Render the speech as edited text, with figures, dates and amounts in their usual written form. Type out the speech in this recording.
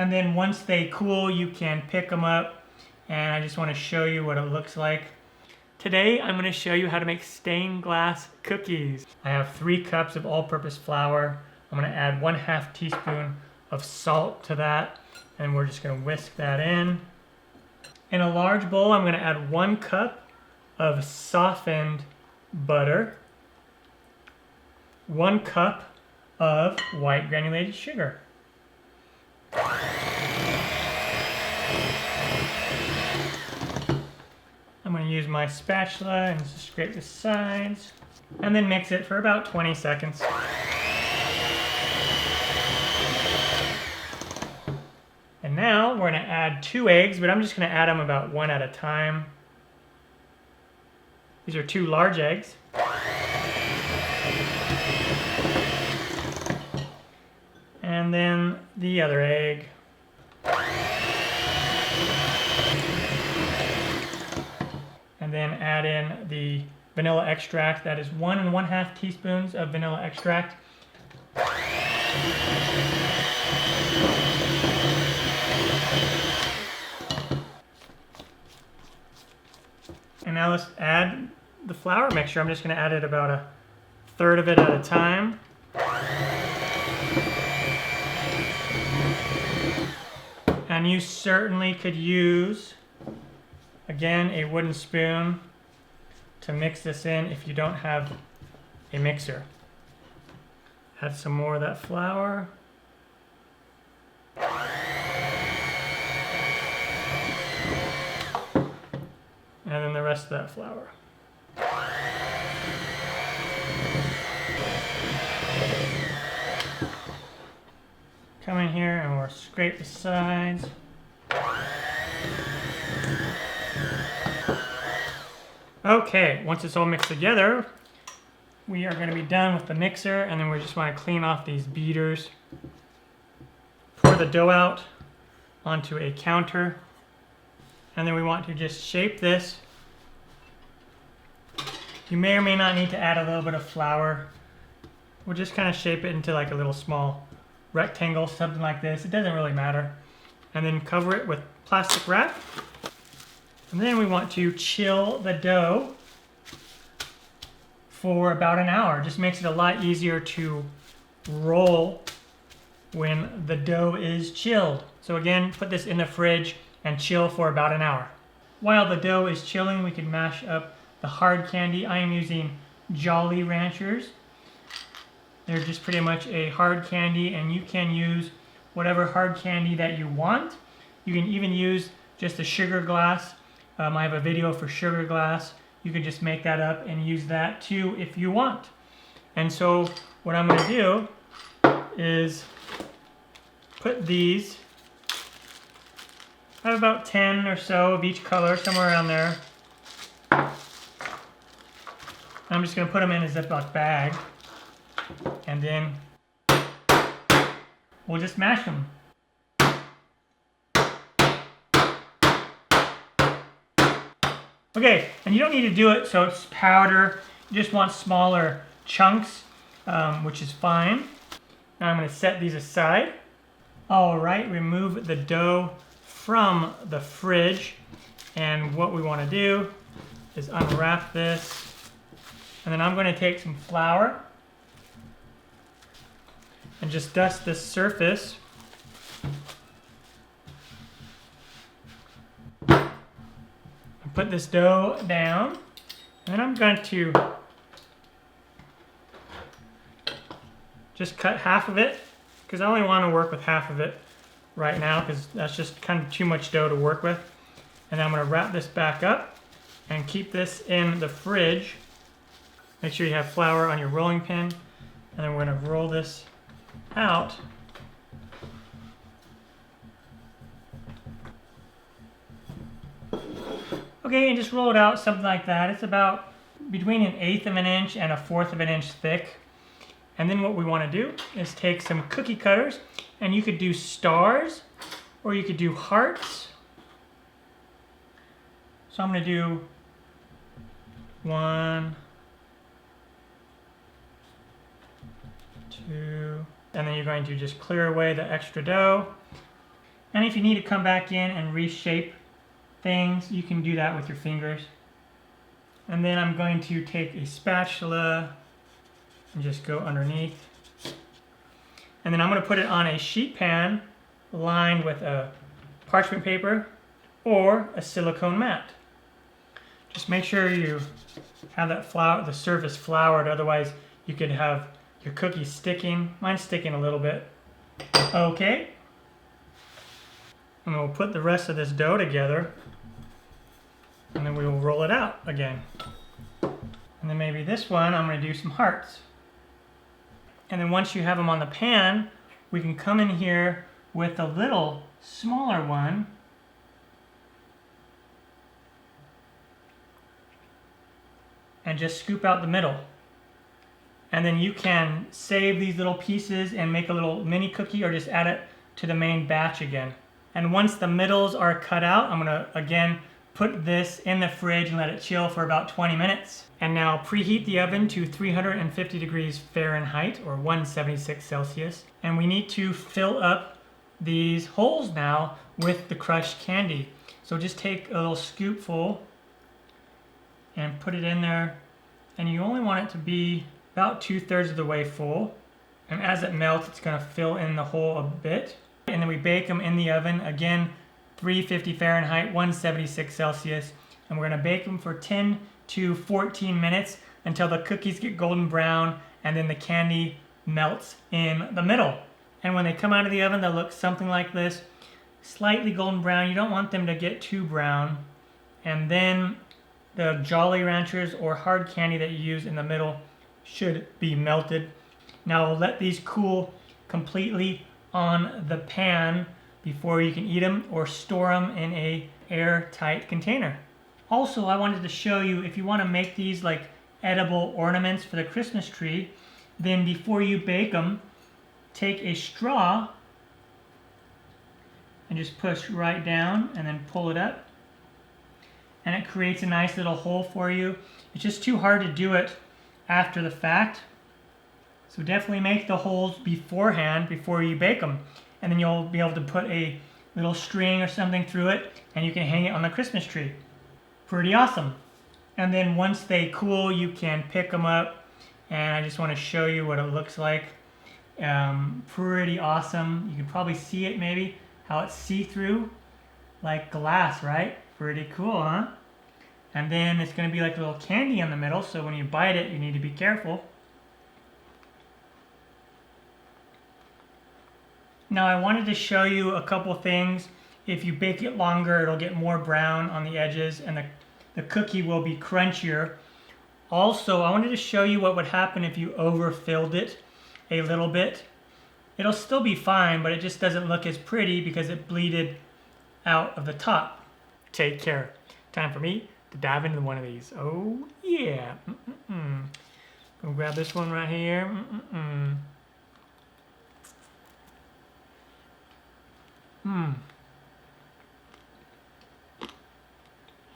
And then once they cool, you can pick them up. And I just want to show you what it looks like. Today, I'm going to show you how to make stained glass cookies. I have 3 cups of all-purpose flour. I'm going to add 1/2 teaspoon of salt to that. And we're just going to whisk that in. In a large bowl, I'm going to add 1 cup of softened butter, 1 cup of white granulated sugar. I'm going to use my spatula and just scrape the sides, and then mix it for about 20 seconds. And now we're going to add 2 eggs, but I'm just going to add them about 1 at a time. These are 2 large eggs. And then the other egg. And then add in the vanilla extract. That is 1 1/2 teaspoons of vanilla extract. And now let's add the flour mixture. I'm just going to add it about 1/3 of it at a time. And you certainly could use, again, a wooden spoon to mix this in if you don't have a mixer. Add some more of that flour. And then the rest of that flour. Come in here and we'll scrape the sides. Okay, once it's all mixed together, we are going to be done with the mixer, and then we just want to clean off these beaters. Pour the dough out onto a counter, and then we want to just shape this. You may or may not need to add a little bit of flour. We'll just kind of shape it into like a little small rectangle, something like this. It doesn't really matter. And then cover it with plastic wrap. And then we want to chill the dough for about an hour. Just makes it a lot easier to roll when the dough is chilled. So again, put this in the fridge and chill for about an hour. While the dough is chilling, we can mash up the hard candy. I am using Jolly Ranchers. They're just pretty much a hard candy, and you can use whatever hard candy that you want. You can even use just a sugar glass. I have a video for sugar glass. You can just make that up and use that too if you want. And so what I'm going to do is put these, I have about 10 or so of each color, somewhere around there. I'm just going to put them in a Ziploc bag, and then we'll just mash them. Okay, and you don't need to do it so it's powder. You just want smaller chunks, which is fine. Now I'm going to set these aside. All right, remove the dough from the fridge, and what we want to do is unwrap this. And then I'm going to take some flour and just dust this surface. And put this dough down. And then I'm going to just cut half of it, because I only want to work with half of it right now, because that's just kind of too much dough to work with. And then I'm going to wrap this back up and keep this in the fridge. Make sure you have flour on your rolling pin, and then we're going to roll this out. Okay, and just roll it out something like that. It's about between 1/8 of an inch and 1/4 of an inch thick. And then what we want to do is take some cookie cutters, and you could do stars or you could do hearts. So I'm going to do 1, 2, and then you're going to just clear away the extra dough. And if you need to come back in and reshape things, you can do that with your fingers. And then I'm going to take a spatula and just go underneath. And then I'm going to put it on a sheet pan lined with a parchment paper or a silicone mat. Just make sure you have that flour, the surface floured, otherwise you could have your cookies sticking. Mine's sticking a little bit. Okay. And we'll put the rest of this dough together, and then we will roll it out again. And then maybe this one, I'm going to do some hearts. And then once you have them on the pan, we can come in here with a little smaller one. And just scoop out the middle. And then you can save these little pieces and make a little mini cookie, or just add it to the main batch again. And once the middles are cut out, I'm gonna again put this in the fridge and let it chill for about 20 minutes. And now preheat the oven to 350 degrees Fahrenheit or 176 Celsius. And we need to fill up these holes now with the crushed candy. So just take a little scoopful and put it in there. And you only want it to be about 2/3 of the way full. And as it melts, it's gonna fill in the hole a bit. And then we bake them in the oven, again, 350 Fahrenheit, 176 Celsius. And we're gonna bake them for 10 to 14 minutes until the cookies get golden brown and then the candy melts in the middle. And when they come out of the oven, they'll look something like this, slightly golden brown. You don't want them to get too brown. And then the Jolly Ranchers or hard candy that you use in the middle should be melted. Now we'll let these cool completely on the pan before you can eat them, or store them in a airtight container. Also, I wanted to show you, if you want to make these like edible ornaments for the Christmas tree, then before you bake them, take a straw and just push right down and then pull it up. And it creates a nice little hole for you. It's just too hard to do it after the fact. So definitely make the holes beforehand, before you bake them. And then you'll be able to put a little string or something through it, and you can hang it on the Christmas tree. Pretty awesome. And then once they cool, you can pick them up. And I just want to show you what it looks like. Pretty awesome. You can probably see it maybe, how it's see-through, like glass, right? Pretty cool, huh? And then it's going to be like a little candy in the middle, so when you bite it, you need to be careful. Now I wanted to show you a couple things. If you bake it longer, it'll get more brown on the edges, and the cookie will be crunchier. Also, I wanted to show you what would happen if you overfilled it a little bit. It'll still be fine, but it just doesn't look as pretty because it bleeded out of the top. Take care. Time for me to dive into one of these. Oh yeah. Gonna grab this one right here. Mmm.